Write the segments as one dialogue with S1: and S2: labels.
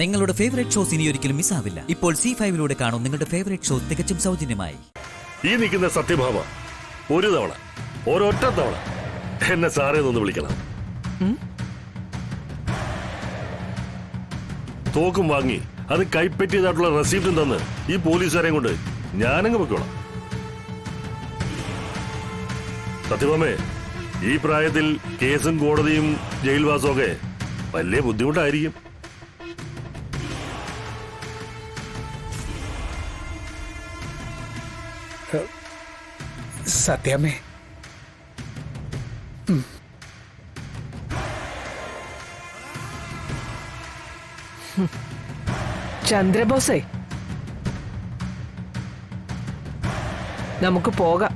S1: നിങ്ങളുടെ favourite shows ഇനി ഒരിക്കലും മിസ്സാവില്ല. ഇപ്പോൾ C5-ലൂടെ കാണും നിങ്ങളുടെ ഫേവറേറ്റ് ഷോ തികച്ചും സൗജന്യമായി.
S2: ഈ നിൽക്കുന്ന സത്യഭാമ ഒരു തവണ ഒരൊറ്റ തവണ എന്നെ സാറേ ഒന്ന് വിളിക്കണം. തോക്കും വാങ്ങി അത് കൈപ്പറ്റിയതായിട്ടുള്ള റെസീപ്റ്റും തന്ന് ഈ പോലീസുകാരെയും കൊണ്ട് ഞാനങ്ങ് പൊയ്ക്കോളാം. സത്യഭാമേ, ഈ പ്രായത്തിൽ കേസും കോടതിയും ജയിൽവാസവും ഒക്കെ വലിയ ബുദ്ധിമുട്ടായിരിക്കും.
S3: സത്യമേ,
S4: ചന്ദ്രബോസേ, നമുക്ക് പോകാം.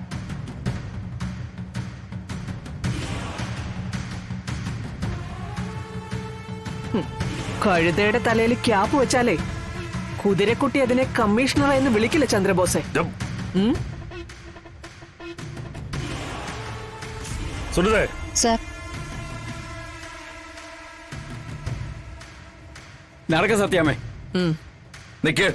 S4: കഴുതയുടെ തലയിൽ ക്യാപ്പ് വെച്ചാലേ കുതിരക്കുട്ടി അതിനെ കമ്മീഷണർ എന്ന് വിളിക്കില്ല ചന്ദ്രബോസേ.
S5: സർ,
S3: നടക്ക സത്യാമേ. നിക്ക്.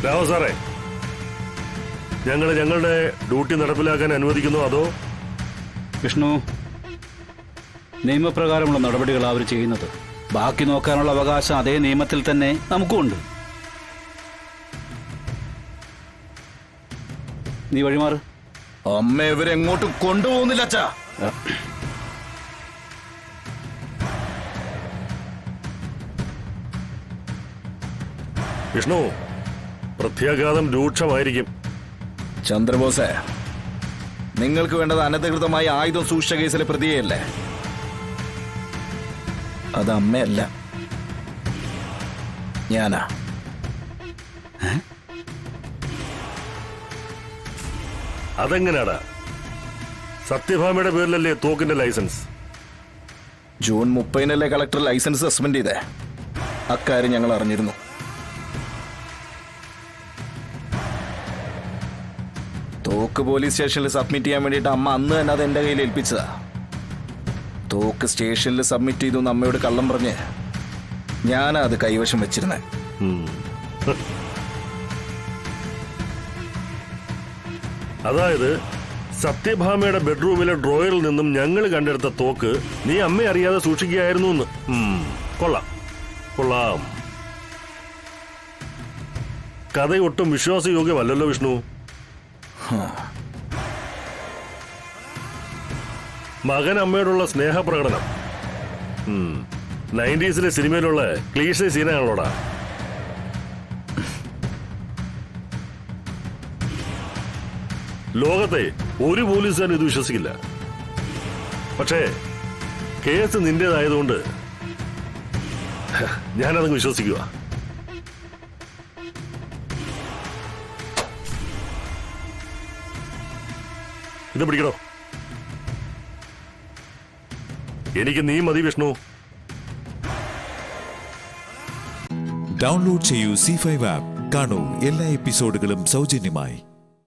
S2: രാഘവ സാറേ, ഞങ്ങളുടെ ഡ്യൂട്ടി നടപ്പിലാക്കാൻ അനുവദിക്കുന്നോ അതോ?
S6: വിഷ്ണു, നിയമപ്രകാരമുള്ള നടപടികൾ അവർ ചെയ്യുന്നത്. ബാക്കി നോക്കാനുള്ള അവകാശം അതേ നിയമത്തിൽ തന്നെ നമുക്കുമുണ്ട്. നീ വഴിമാറ്.
S3: അമ്മ ഇവരെങ്ങോട്ടും കൊണ്ടുപോകുന്നില്ല അച്ഛാ.
S2: വിഷ്ണു, പ്രത്യാഘാതം രൂക്ഷമായിരിക്കും.
S3: ചന്ദ്രബോസേ, നിങ്ങൾക്ക് വേണ്ടത് അനധികൃതമായ ആയുധം സൂക്ഷിച്ച കേസിലെ പ്രതിയല്ലേ? അത് അമ്മയല്ല, ഞാനാ.
S2: അതെങ്ങനെയാടാ? സത്യഭാമയുടെ പേരിലല്ലേ തോക്കിന്റെ ലൈസൻസ്?
S3: ജൂൺ 30-നല്ലേ കളക്ടർ ലൈസൻസ് സസ്പെൻഡ് ചെയ്തേ. അക്കാര്യം ഞങ്ങൾ അറിഞ്ഞിരുന്നു. തോക്ക് പോലീസ് സ്റ്റേഷനിൽ സബ്മിറ്റ് ചെയ്യാൻ വേണ്ടിയിട്ട് അമ്മ അന്ന് തന്നെ അത് എൻ്റെ കയ്യിൽ ഏൽപ്പിച്ചതാ. തോക്ക് സ്റ്റേഷനിൽ സബ്മിറ്റ് ചെയ്തു എന്ന് അമ്മയോട് കള്ളം പറഞ്ഞ് ഞാനാ അത് കൈവശം വെച്ചിരുന്നേ.
S2: അതായത് സത്യഭാമയുടെ ബെഡ്റൂമിലെ ഡ്രോയറിൽ നിന്നും ഞങ്ങൾ കണ്ടെടുത്ത തോക്ക് നീ അമ്മ അറിയാതെ സൂക്ഷിക്കുകയായിരുന്നു എന്ന്. കൊള്ളാം കൊള്ളാം. കഥയൊട്ടും വിശ്വാസയോഗ്യമല്ലല്ലോ വിഷ്ണു. മകൻ അമ്മയോടുള്ള സ്നേഹപ്രകടനം 90s സിനിമയിലുള്ള ക്ലീഷേ സീനാണല്ലോടാ. ലോകത്തെ ഒരു പോലീസുകാരും ഇത് വിശ്വസിക്കില്ല. പക്ഷേ കേസ് നിന്റേതായതുകൊണ്ട് ഞാനതങ്ങ് വിശ്വസിക്കുക. ഇത് പിടിക്കണോ? എനിക്ക് നീ മതി വിഷ്ണു.
S7: ഡൗൺലോഡ് ചെയ്യൂ C5 ആപ്പ്. കാണൂ എല്ലാ എപ്പിസോഡുകളും സൗജന്യമായി.